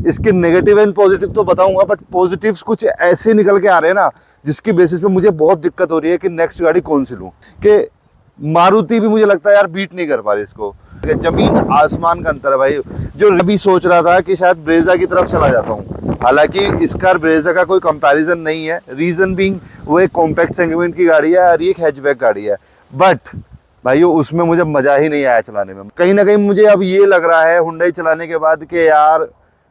इसके negative and positive तो बताऊंगा, बट पॉजिटिव्स कुछ ऐसे निकल के आ रहे हैं ना जिसकी बेसिस पे मुझे बहुत दिक्कत हो रही है कि नेक्स्ट गाड़ी कौन सी लूं। कि मारुति भी मुझे लगता है यार बीट नहीं कर पा रही इसको। जमीन आसमान का अंतर है भाई। जो अभी सोच रहा था कि शायद ब्रेजा की तरफ चला जाता हूँ, हालांकि इसका और ब्रेजा का कोई कंपैरिजन नहीं है। रीजन बीइंग वो एक कॉम्पैक्ट सेगमेंट की गाड़ी है और ये एक हैचबैक गाड़ी है, बट भाइयों उसमें मुझे मजा ही नहीं आया चलाने में। कहीं ना कहीं मुझे अब ये लग रहा है हुंडई चलाने के बाद कि यार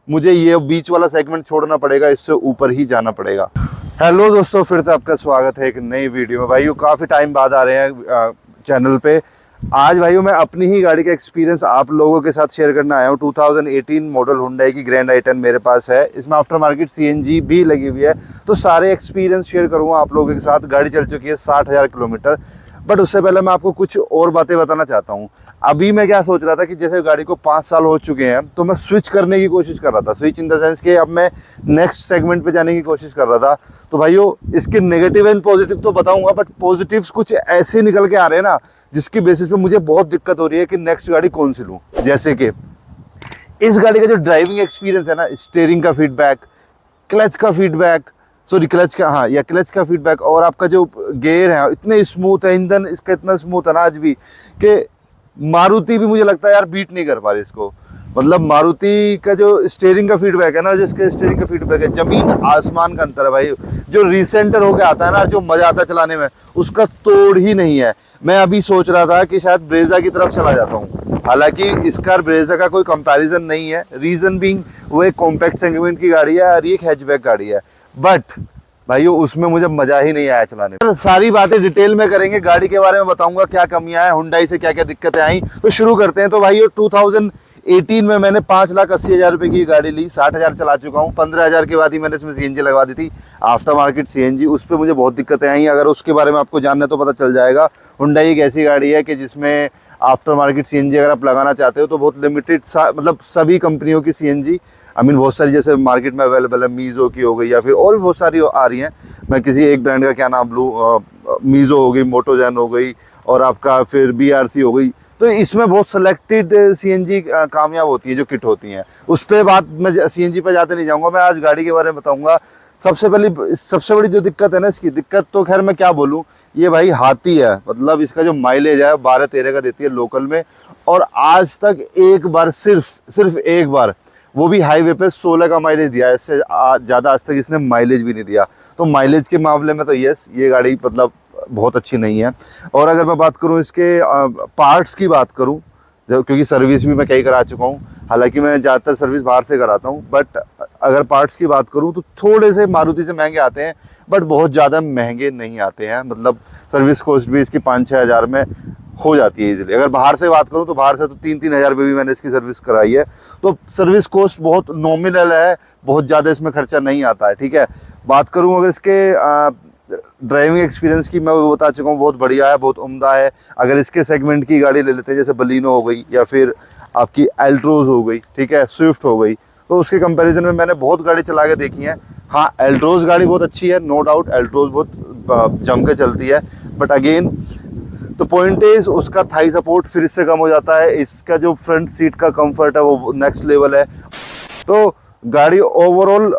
मुझे ये बीच वाला सेगमेंट छोड़ना पड़ेगा, इससे ऊपर ही जाना पड़ेगा। हेलो दोस्तों, फिर से आपका स्वागत है एक नई वीडियो में। भाइयों काफ़ी टाइम बाद आ रहे हैं चैनल पे। आज भाइयों मैं अपनी ही गाड़ी का एक्सपीरियंस आप लोगों के साथ शेयर करना आया हूँ। 2018 मॉडल हुंडई की ग्रैंड i10 मेरे पास है। इसमें आफ्टर मार्केट CNG भी लगी हुई है, तो सारे एक्सपीरियंस शेयर करूँगा आप लोगों के साथ। गाड़ी चल चुकी है 60,000 किलोमीटर। बट उससे पहले मैं आपको कुछ और बातें बताना चाहता हूँ। अभी मैं क्या सोच रहा था कि जैसे गाड़ी को 5 साल हो चुके हैं, तो मैं स्विच करने की कोशिश कर रहा था। स्विच इन द सेंस कि अब मैं नेक्स्ट सेगमेंट पे जाने की कोशिश कर रहा था। तो भाइयों इसके नेगेटिव एंड पॉजिटिव तो बताऊंगा, बट पॉजिटिव्स कुछ ऐसे निकल के आ रहे हैं ना जिसकी बेसिस पे मुझे बहुत दिक्कत हो रही है कि नेक्स्ट गाड़ी कौन सी लूँ। जैसे कि इस गाड़ी का जो ड्राइविंग एक्सपीरियंस है ना, स्टीयरिंग का फीडबैक, क्लच का फीडबैक, सॉरी क्लच का, हाँ, या क्लच का फीडबैक, और आपका जो गियर है इतने स्मूथ है, इंजन इसका इतना स्मूथ है ना आज भी कि मारुति भी मुझे लगता है यार बीट नहीं कर पा रही इसको। मतलब मारुति का जो स्टीयरिंग का फीडबैक है ना, जिसके स्टीयरिंग का फीडबैक है, जमीन आसमान का अंतर है भाई। जो रिसेंटर होके आता है ना, जो मजा आता है चलाने में, उसका तोड़ ही नहीं है। मैं अभी सोच रहा था कि शायद ब्रेजा की तरफ चला जाता हूँ, हालांकि इसका ब्रेजा का कोई कंपैरिजन नहीं है। रीजन बीइंग वो एक कॉम्पैक्ट सेगमेंट की गाड़ी है और ये एक हैचबैक गाड़ी है, बट भाइयों उसमें मुझे मजा ही नहीं आया चलाने में। सारी बातें डिटेल में करेंगे, गाड़ी के बारे में बताऊंगा क्या कमियां हैं, हुंडई से क्या क्या दिक्कतें आई। तो शुरू करते हैं। तो भाइयों 2018 में मैंने 5,80,000 रुपये की गाड़ी ली, 60,000 चला चुका हूँ। 15,000 के बाद ही मैंने इसमें CNG लगवा दी थी, आफ्टर मार्केट CNG। उस पर मुझे बहुत दिक्कतें आई। अगर उसके बारे में आपको जानना है तो पता चल जाएगा। हुंडई एक ऐसी गाड़ी है कि जिसमें आफ्टर मार्केट CNG अगर आप लगाना चाहते हो तो बहुत लिमिटेड मतलब सभी कंपनियों की CNG बहुत सारी जैसे मार्केट में अवेलेबल है, मीज़ो की हो गई या फिर और भी बहुत सारी आ रही हैं। मैं किसी एक ब्रांड का क्या नाम लूँ, मीज़ो हो गई, मोटोजैन हो गई, और आपका फिर BRC हो गई। तो इसमें बहुत सेलेक्टेड CNG कामयाब होती है जो किट होती हैं। उस पर बात मैं CNG पे जाते नहीं जाऊँगा, मैं आज गाड़ी के बारे में बताऊँगा। सबसे बड़ी जो दिक्कत है ना, इसकी दिक्कत तो खैर मैं क्या बोलूँ, ये भाई हाथी है। मतलब इसका जो माइलेज है 12-13 का देती है लोकल में, और आज तक एक बार सिर्फ एक बार, वो भी हाईवे पे 16 का माइलेज दिया है। इससे ज़्यादा आज तक इसने माइलेज भी नहीं दिया। तो माइलेज के मामले में तो यस, ये गाड़ी मतलब बहुत अच्छी नहीं है। और अगर मैं बात करूँ इसके पार्ट्स की बात करूँ, क्योंकि सर्विस भी मैं कई करा चुका हूँ, हालांकि मैं ज़्यादातर सर्विस बाहर से कराता हूँ, बट अगर पार्ट्स की बात करूँ तो थोड़े से मारुति से महंगे आते हैं, बट बहुत ज़्यादा महंगे नहीं आते हैं। मतलब सर्विस कॉस्ट भी इसकी 5-6 हज़ार में हो जाती है इजीली। अगर बाहर से बात करूँ तो बाहर से तो 3-3 हज़ार रुपये भी मैंने इसकी सर्विस कराई है। तो सर्विस कॉस्ट बहुत नॉमिनल है, बहुत ज़्यादा इसमें खर्चा नहीं आता है। ठीक है, बात करूँ अगर इसके ड्राइविंग एक्सपीरियंस की, मैं वो बता चुका हूँ, बहुत बढ़िया है, बहुत उम्दा है। अगर इसके सेगमेंट की गाड़ी ले लेते हैं, जैसे बलिनो हो गई या फिर आपकी एल्ट्रोज हो गई, ठीक है, स्विफ्ट हो गई, तो उसके कंपैरिजन में मैंने बहुत गाड़ी चला के देखी है। हाँ, एल्ट्रोज गाड़ी बहुत अच्छी है, नो डाउट, एल्ट्रोज बहुत जम के चलती है, बट अगेन तो पॉइंट इज उसका थाई सपोर्ट फिर इससे कम हो जाता है। इसका जो फ्रंट सीट का कंफर्ट है वो नेक्स्ट लेवल है। तो गाड़ी ओवरऑल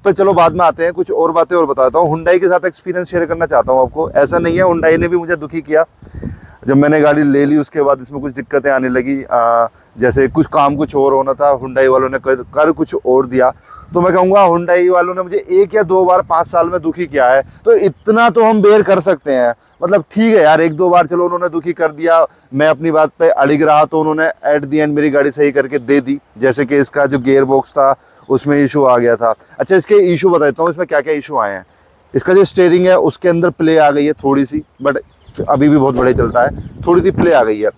पे चलो बाद में आते हैं, कुछ और बातें और बताता हूँ। हुंडई के साथ एक्सपीरियंस शेयर करना चाहता हूँ आपको। ऐसा नहीं है, हुंडई ने भी मुझे दुखी किया। जब मैंने गाड़ी ले ली उसके बाद इसमें कुछ दिक्कतें आने लगी, जैसे कुछ और होना था, हुंडई वालों ने कर कुछ और दिया। तो मैं कहूँगा हुंडई वालों ने मुझे 1 या 2 बार 5 साल में दुखी किया है, तो इतना तो हम बेयर कर सकते हैं। मतलब ठीक है यार, 1-2 बार चलो उन्होंने दुखी कर दिया, मैं अपनी बात पे अड़िग रहा, तो उन्होंने एट दी एंड मेरी गाड़ी सही करके दे दी। जैसे कि इसका जो गियर बॉक्स था उसमें इशू आ गया था। अच्छा, इसके इशू बताता हूँ, इसमें क्या क्या इशू आए हैं। इसका जो स्टीयरिंग है उसके अंदर प्ले आ गई है थोड़ी सी, बट अभी भी बहुत बढ़िया चलता है, थोड़ी सी प्ले आ गई है।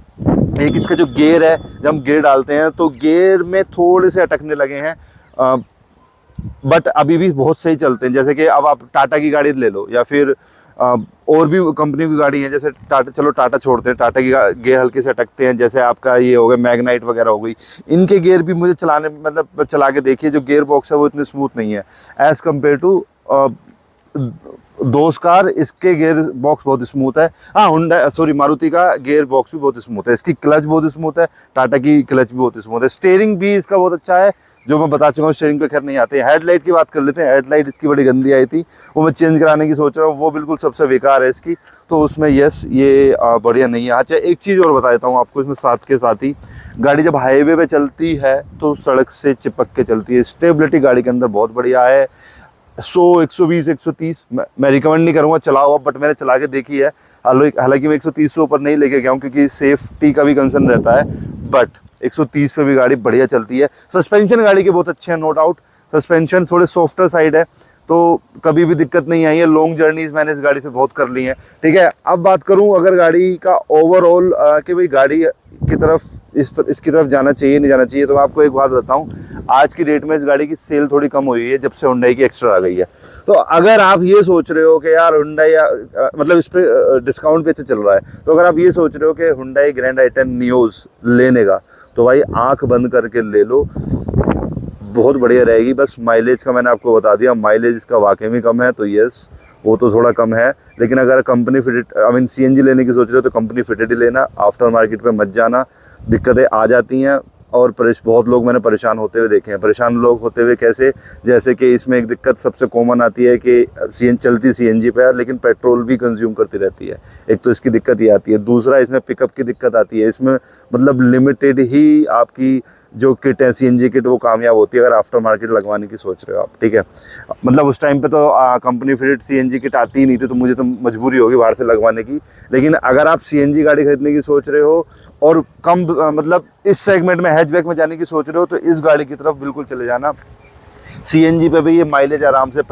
एक इसका जो गियर है, जब हम गियर डालते हैं तो गियर में थोड़े से अटकने लगे हैं, बट अभी भी बहुत सही चलते हैं। जैसे कि अब आप टाटा की गाड़ी ले लो या फिर और भी कंपनी की गाड़ी है, जैसे टाटा, चलो टाटा छोड़ते हैं, टाटा की गियर हल्के से अटकते हैं। जैसे आपका ये हो गया मैग्नाइट वगैरह हो गई, इनके गियर भी मुझे चला के देखिए, जो गियर बॉक्स है वो इतने स्मूथ नहीं है एज़ कम्पेयर टू दोस्त कार। इसके गियर बॉक्स बहुत स्मूथ है। हाँ, मारुति का गियर बॉक्स भी बहुत स्मूथ है। इसकी क्लच बहुत स्मूथ है, टाटा की क्लच भी बहुत स्मूथ है। स्टीयरिंग भी इसका बहुत अच्छा है, जो मैं बता चुका हूँ स्टीयरिंग पे खैर नहीं आते। हेडलाइट की बात कर लेते हैं। हेडलाइट इसकी बड़ी गंदी आई थी, वो मैं चेंज कराने की सोच रहा हूँ, वो बिल्कुल सबसे बेकार है इसकी, तो उसमें यस ये बढ़िया नहीं है। अच्छा एक चीज़ और बता देता हूँ आपको इसमें साथ के साथ ही, गाड़ी जब हाईवे पे चलती है तो सड़क से चिपक के चलती है। स्टेबिलिटी गाड़ी के अंदर बहुत बढ़िया है। 100, 120, 130 मैं रिकमेंड नहीं करूँगा चलाओ आप, बट मैंने चला के देखी है। हालांकि मैं 130 से ऊपर नहीं लेके गया हूँ क्योंकि सेफ्टी का भी कंसर्न रहता है, बट 130 पे भी गाड़ी बढ़िया चलती है। सस्पेंशन गाड़ी के बहुत अच्छे हैं, नो डाउट। सस्पेंशन थोड़े सॉफ्टर साइड है, तो कभी भी दिक्कत नहीं आई है। लॉन्ग जर्नीज मैंने इस गाड़ी से बहुत कर ली हैं, ठीक है। अब बात करूं अगर गाड़ी का ओवरऑल कि भाई गाड़ी की तरफ इसकी तरफ जाना चाहिए नहीं जाना चाहिए, तो मैं आपको एक बात बताऊं, आज की डेट में इस गाड़ी की सेल थोड़ी कम हुई है जब से हुंडई की एक्स्ट्रा आ गई है। तो अगर आप ये सोच रहे हो कि यार हुंडई मतलब इस पर डिस्काउंट पे चल रहा है, तो अगर आप ये सोच रहे हो कि हुंडई ग्रैंड i10 नियोज लेने का, तो भाई आंख बंद करके ले लो, बहुत बढ़िया रहेगी। बस माइलेज का मैंने आपको बता दिया, माइलेज इसका वाकई में कम है, तो यस वो तो थोड़ा कम है। लेकिन अगर कंपनी फिटेड सीएनजी लेने की सोच रहे हो तो कंपनी फिटेड ही लेना, आफ्टर मार्केट पे मत जाना, दिक्कतें आ जाती हैं। और बहुत लोग मैंने परेशान होते हुए देखे हैं। परेशान लोग होते हुए कैसे, जैसे कि इसमें एक दिक्कत सबसे कॉमन आती है कि चलती सीएनजी पे है लेकिन पेट्रोल भी कंज्यूम करती रहती है। एक तो इसकी दिक्कत ये आती है, दूसरा इसमें पिकअप की दिक्कत आती है। इसमें मतलब लिमिटेड ही आपकी जो किट है सीएनजी किट वो कामयाब होती है अगर आफ्टर मार्केट लगवाने की सोच रहे हो आप, ठीक है। मतलब उस टाइम पे तो कंपनी फिटेड सीएनजी किट आती ही नहीं थी, तो मुझे तो मजबूरी होगी बाहर से लगवाने की। लेकिन अगर आप सीएनजी गाड़ी खरीदने की सोच रहे हो और कम मतलब इस सेगमेंट में हैचबैक में जाने की सोच रहे हो, तो इस गाड़ी की तरफ बिल्कुल चले जाना। सीएनजी पे भी ये माइलेज आराम से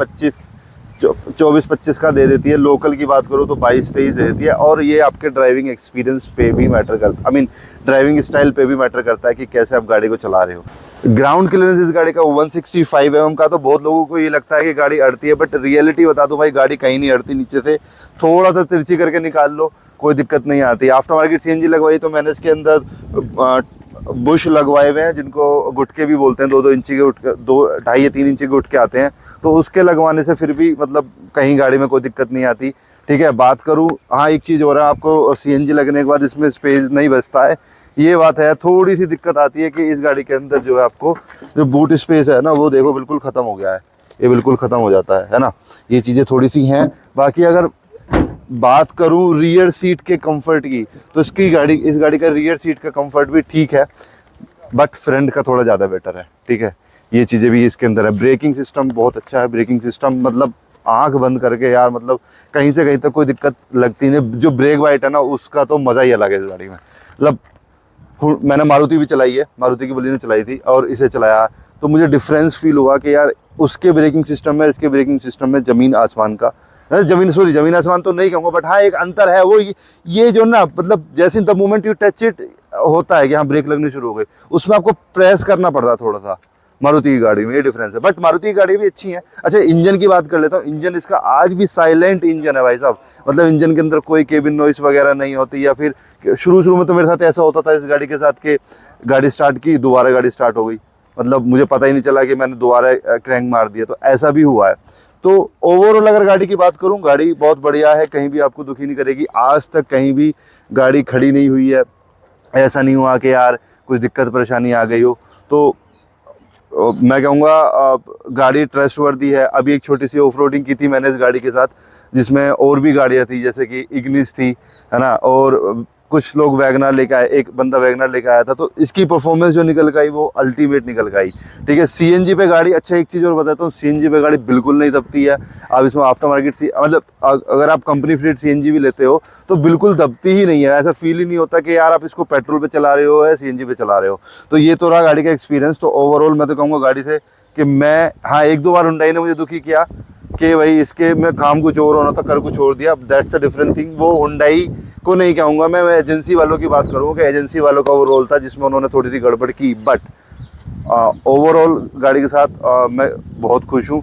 24-25 का दे देती है। लोकल की बात करो तो 22-23 दे देती है। और ये आपके ड्राइविंग एक्सपीरियंस पे भी मैटर करता है, ड्राइविंग स्टाइल पे भी मैटर करता है कि कैसे आप गाड़ी को चला रहे हो। ग्राउंड क्लियरेंस इस गाड़ी का 165 mm का, तो बहुत लोगों को ये लगता है कि गाड़ी अड़ती है, बट रियलिटी बता दो भाई, गाड़ी कहीं नहीं अड़ती। नीचे से थोड़ा सा तिरछी करके निकाल लो, कोई दिक्कत नहीं आती। आफ्टर मार्केट सीएनजी लगवाई तो मैंने इसके अंदर बुश लगवाए हुए हैं, जिनको गुटके भी बोलते हैं, 2-2 इंची के गुटके, 2-2.5 या 3 इंची के गुटके आते हैं, तो उसके लगवाने से फिर भी मतलब कहीं गाड़ी में कोई दिक्कत नहीं आती, ठीक है। बात करूँ, हाँ एक चीज़ हो रहा है, आपको सीएनजी लगने के बाद इसमें स्पेस नहीं बचता है, ये बात है। थोड़ी सी दिक्कत आती है कि इस गाड़ी के अंदर जो है आपको जो बूट स्पेस है ना, वो देखो बिल्कुल ख़त्म हो गया है, ये बिल्कुल ख़त्म हो जाता है ना। ये चीज़ें थोड़ी सी हैं। बाकी अगर बात करूं रियर सीट के कंफर्ट की, तो इस गाड़ी का रियर सीट का कंफर्ट भी ठीक है, बट फ्रंट का थोड़ा ज़्यादा बेटर है, ठीक है। ये चीज़ें भी इसके अंदर है। ब्रेकिंग सिस्टम बहुत अच्छा है। ब्रेकिंग सिस्टम मतलब आंख बंद करके यार, मतलब कहीं से कहीं तक कोई दिक्कत लगती नहीं। जो ब्रेक वाइट है ना, उसका तो मज़ा ही अलग है इस गाड़ी में। मतलब मैंने मारुति भी चलाई है, मारुति की बलिनो चलाई थी और इसे चलाया, तो मुझे डिफरेंस फील हुआ कि यार उसके ब्रेकिंग सिस्टम में इसके ब्रेकिंग सिस्टम में ज़मीन आसमान तो नहीं कहूँगा, बट हाँ एक अंतर है। वो ये जो ना, मतलब जैसे the moment you touch it होता है कि हाँ ब्रेक लगनी शुरू हो गई, उसमें आपको प्रेस करना पड़ता है थोड़ा सा। मारुति की गाड़ी में ये डिफरेंस है, बट मारुति की गाड़ी भी अच्छी है। अच्छा इंजन की बात कर लेता हूँ। इंजन इसका आज भी साइलेंट इंजन है भाई साहब, मतलब इंजन के अंदर कोई केबिन नॉइस वगैरह नहीं होती। या फिर शुरू में तो मेरे साथ ऐसा होता था इस गाड़ी के साथ कि गाड़ी स्टार्ट की, दोबारा गाड़ी स्टार्ट हो गई, मतलब मुझे पता ही नहीं चला कि मैंने दोबारा क्रैंक मार दिया, तो ऐसा भी हुआ है। तो ओवरऑल अगर गाड़ी की बात करूं, गाड़ी बहुत बढ़िया है, कहीं भी आपको दुखी नहीं करेगी। आज तक कहीं भी गाड़ी खड़ी नहीं हुई है, ऐसा नहीं हुआ कि यार कुछ दिक्कत परेशानी आ गई हो। तो मैं कहूँगा गाड़ी ट्रस्टवर्दी है। अभी एक छोटी सी ऑफरोडिंग की थी मैंने इस गाड़ी के साथ, जिसमें और भी गाड़ियाँ थी, जैसे कि इग्निस थी, है ना, और कुछ लोग वैगनर लेकर आए, एक बंदा वैगनर लेकर आया था, तो इसकी परफॉर्मेंस जो निकल गई वो अल्टीमेट निकल गई, ठीक है। सीएनजी पे गाड़ी, अच्छा एक चीज़ और बताता हूँ, सीएनजी पे गाड़ी बिल्कुल नहीं दबती है। अब इसमें आफ्टर मार्केट मतलब अगर आप कंपनी फिटेड सीएनजी भी लेते हो तो बिल्कुल दबती ही नहीं है। ऐसा फील ही नहीं होता कि यार आप इसको पेट्रोल पे चला रहे हो या सीएनजी पे चला रहे हो। तो ये तो रहा गाड़ी का एक्सपीरियंस। तो ओवरऑल मैं तो कहूँगा गाड़ी से कि मैं, हाँ 1-2 बार हुंडई ने मुझे दुखी किया कि भाई इसके में काम कुछ और होना था, कर कुछ और दिया, दैट्स अ डिफरेंट थिंग। वो हुंडई को नहीं कहूँगा मैं एजेंसी वालों की बात करूँगा कि एजेंसी वालों का वो रोल था जिसमें उन्होंने थोड़ी सी गड़बड़ की, बट ओवरऑल गाड़ी के साथ मैं बहुत खुश हूँ।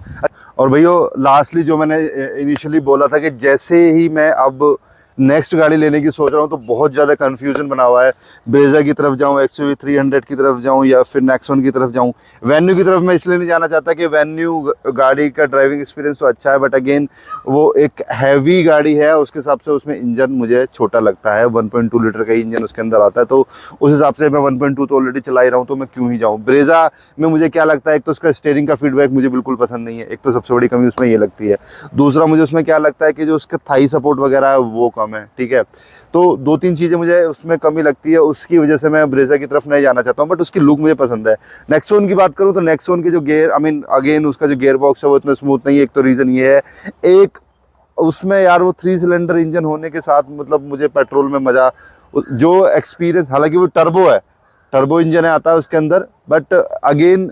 और भैया लास्टली जो मैंने इनिशियली बोला था कि जैसे ही मैं अब नेक्स्ट गाड़ी लेने की सोच रहा हूँ तो बहुत ज़्यादा कन्फ्यूजन बना हुआ है। ब्रेजा की तरफ जाऊँ, XUV 300 की तरफ जाऊँ, या फिर नेक्सॉन की तरफ जाऊँ। वेन्यू की तरफ मैं इसलिए नहीं जाना चाहता कि वेन्यू गाड़ी का ड्राइविंग एक्सपीरियंस तो अच्छा है, बट अगेन वो एक हैवी गाड़ी है, उसके हिसाब से उसमें इंजन मुझे छोटा लगता है। 1.2 लीटर का इंजन उसके अंदर आता है, तो उस हिसाब से मैं 1.2 तो ऑलरेडी चला ही रहा हूँ, तो मैं क्यों ही जाऊँ। ब्रेजा में मुझे क्या लगता है, एक तो उसका स्टीयरिंग का फीडबैक मुझे बिल्कुल पसंद नहीं है, एक तो सबसे बड़ी कमी उसमें ये लगती है। दूसरा मुझे उसमें क्या लगता है कि जो उसका थाई सपोर्ट वगैरह है वो कम है, ठीक है। तो 2-3 चीज़ें मुझे उसमें कमी लगती है, उसकी वजह से मैं ब्रेजा की तरफ नहीं जाना चाहता हूँ, बट उसकी लुक मुझे पसंद है। नेक्सॉन की बात करूँ तो नेक्सॉन के जो गियर, आई मीन अगेन उसका जो गियर बॉक्स है वो इतना स्मूथ नहीं है। एक तो रीज़न ये है, एक उसमें यार वो 3 सिलेंडर इंजन होने के साथ मतलब मुझे पेट्रोल में मज़ा, जो एक्सपीरियंस, हालांकि वो टर्बो है, टर्बो इंजन है आता है उसके अंदर, बट अगेन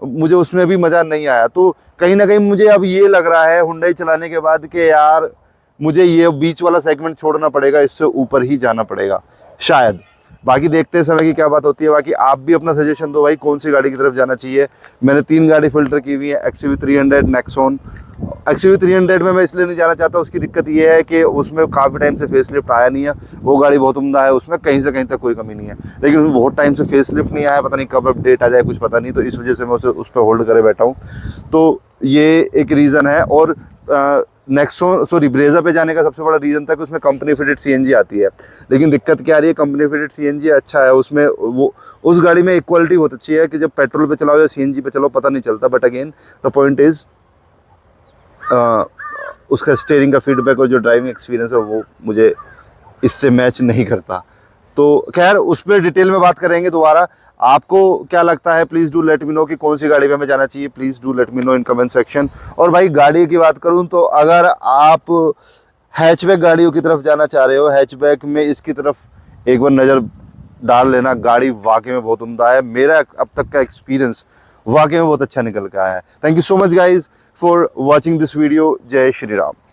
मुझे उसमें भी मज़ा नहीं आया। तो कहीं ना कहीं मुझे अब ये लग रहा है हुंडई चलाने के बाद कि यार मुझे ये बीच वाला सेगमेंट छोड़ना पड़ेगा, इससे ऊपर ही जाना पड़ेगा शायद। बाकी देखते हैं समय की क्या बात होती है। बाकी आप भी अपना सजेशन दो भाई, कौन सी गाड़ी की तरफ जाना चाहिए। मैंने 3 गाड़ी फिल्टर की हुई है, XUV 300, नेक्सॉन। XUV 300 में मैं इसलिए नहीं जाना चाहता, उसकी दिक्कत ये है कि उसमें काफ़ी टाइम से फेसलिफ्ट आया नहीं है। वो गाड़ी बहुत उम्दा है, उसमें कहीं से कहीं तक कोई कमी नहीं है, लेकिन उसमें बहुत टाइम से फेसलिफ्ट नहीं आया, पता नहीं कब अपडेट आ जाए, कुछ पता नहीं। तो इस वजह से मैं उस पर होल्ड करे बैठा हूँ। तो ये एक रीज़न है। और नेक्सॉन, सॉरी, ब्रेजा पे जाने का सबसे बड़ा रीज़न था कि उसमें कंपनी फिटेड CNG आती है। लेकिन दिक्कत क्या आ रही है, कंपनी फिटेड CNG अच्छा है, उसमें वो उस गाड़ी में एक क्वालिटी बहुत अच्छी है कि जब पेट्रोल पे चलाओ या CNG पे चलाओ पता नहीं चलता, but again the point is उसका स्टीयरिंग का फीडबैक और जो ड्राइविंग एक्सपीरियंस है वो मुझे इससे मैच नहीं करता। तो खैर उस पर डिटेल में बात करेंगे दोबारा। आपको क्या लगता है, please do let me know कि कौन सी गाड़ी पे हमें जाना चाहिए। Please do let me know in comment section. और भाई गाड़ी की बात करूं तो अगर आप हैचबैक गाड़ियों की तरफ जाना चाह रहे हो, हैचबैक में इसकी तरफ एक बार नज़र डाल लेना। गाड़ी वाकई में बहुत उम्दा है, मेरा अब तक का एक्सपीरियंस वाकई में बहुत अच्छा निकल के आया है। Thank you so much guys for watching this video. जय श्री राम।